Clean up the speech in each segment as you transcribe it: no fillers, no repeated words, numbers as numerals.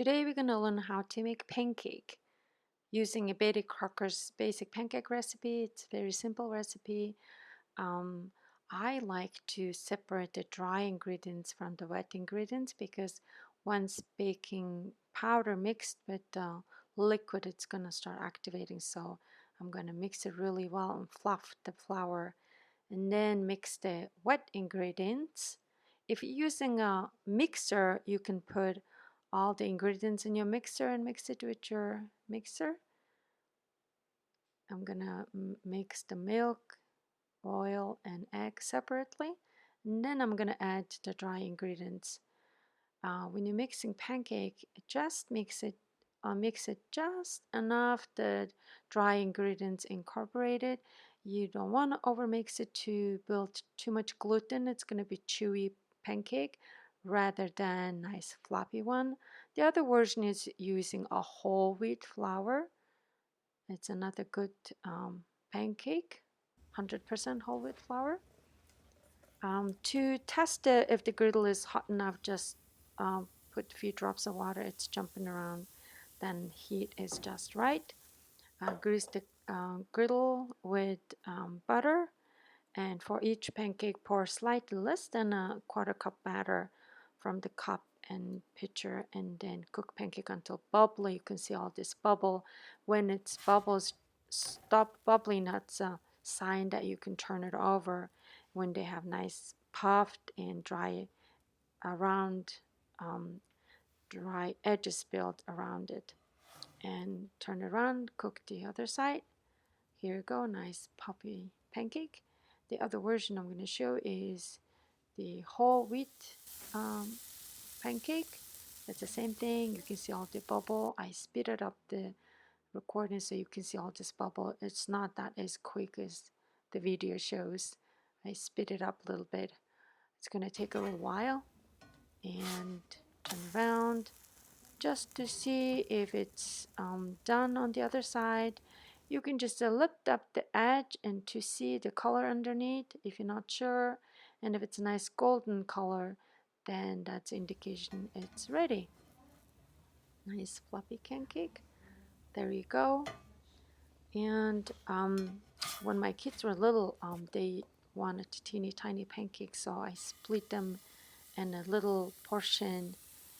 Today we're going to learn how to make pancake using a Betty Crocker's basic pancake recipe. It's a very simple recipe. Um, I like to separate the dry ingredients from the wet ingredients because once baking powder mixed with the liquid, it's going to start activating. So I'm going to mix it really well and fluff the flour and then mix the wet ingredients. If you're using a mixer, you can put all the ingredients in your mixer and mix it with your mixer. I'm gonna mix the milk, oil, and egg separately, and then I'm gonna add the dry ingredients. When you're mixing pancake, just mix it just enough the dry ingredients incorporated. You don't want to overmix it to build too much gluten. It's going to be chewy pancake rather than nice floppy one. The other version is using a whole wheat flour. It's another good pancake, 100% whole wheat flour. To test it, if the griddle is hot enough, just put a few drops of water. It's jumping around, then heat is just right. Grease the griddle with butter, and for each pancake pour slightly less than a quarter cup batter from the cup and pitcher, and then cook pancake until bubbly. You can see all this bubble. When it's bubbles stop bubbling, that's a sign that you can turn it over. When they have nice puffed and dry around dry edges built around it, and turn it around, cook the other side. Here you go, nice puffy pancake. The other version I'm going to show is the whole wheat pancake. It's the same thing. You can see all the bubble. I speeded up the recording so you can see all this bubble. It's not that as quick as the video shows. I speed it up a little bit. It's going to take a little while, and turn around just to see if it's done on the other side. You can just lift up the edge and to see the color underneath if you're not sure, and if it's a nice golden color, then that's indication it's ready. Nice fluffy pancake. There you go. And when my kids were little, they wanted teeny tiny pancakes, so I split them in a little portion,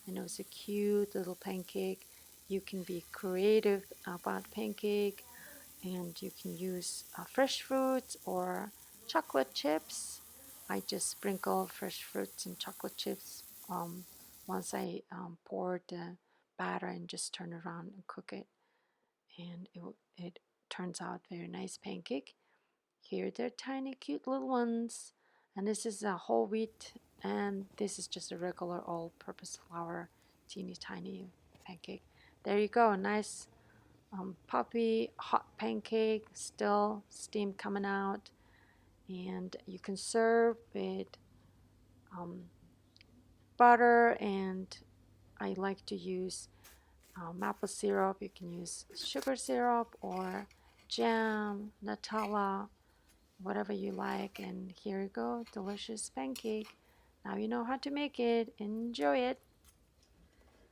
and it was a cute little pancake. You can be creative about pancake, and you can use fresh fruits or chocolate chips. I just sprinkle fresh fruits and chocolate chips once I pour the batter and just turn around and cook it, and it turns out very nice pancake. Here they're tiny cute little ones, and this is a whole wheat, and this is just a regular all-purpose flour teeny tiny pancake. There you go, nice puffy hot pancake, still steam coming out, and you can serve with butter, and I like to use maple syrup. You can use sugar syrup or jam, Nutella, whatever you like. And here you go, delicious pancake. Now you know how to make it. Enjoy it.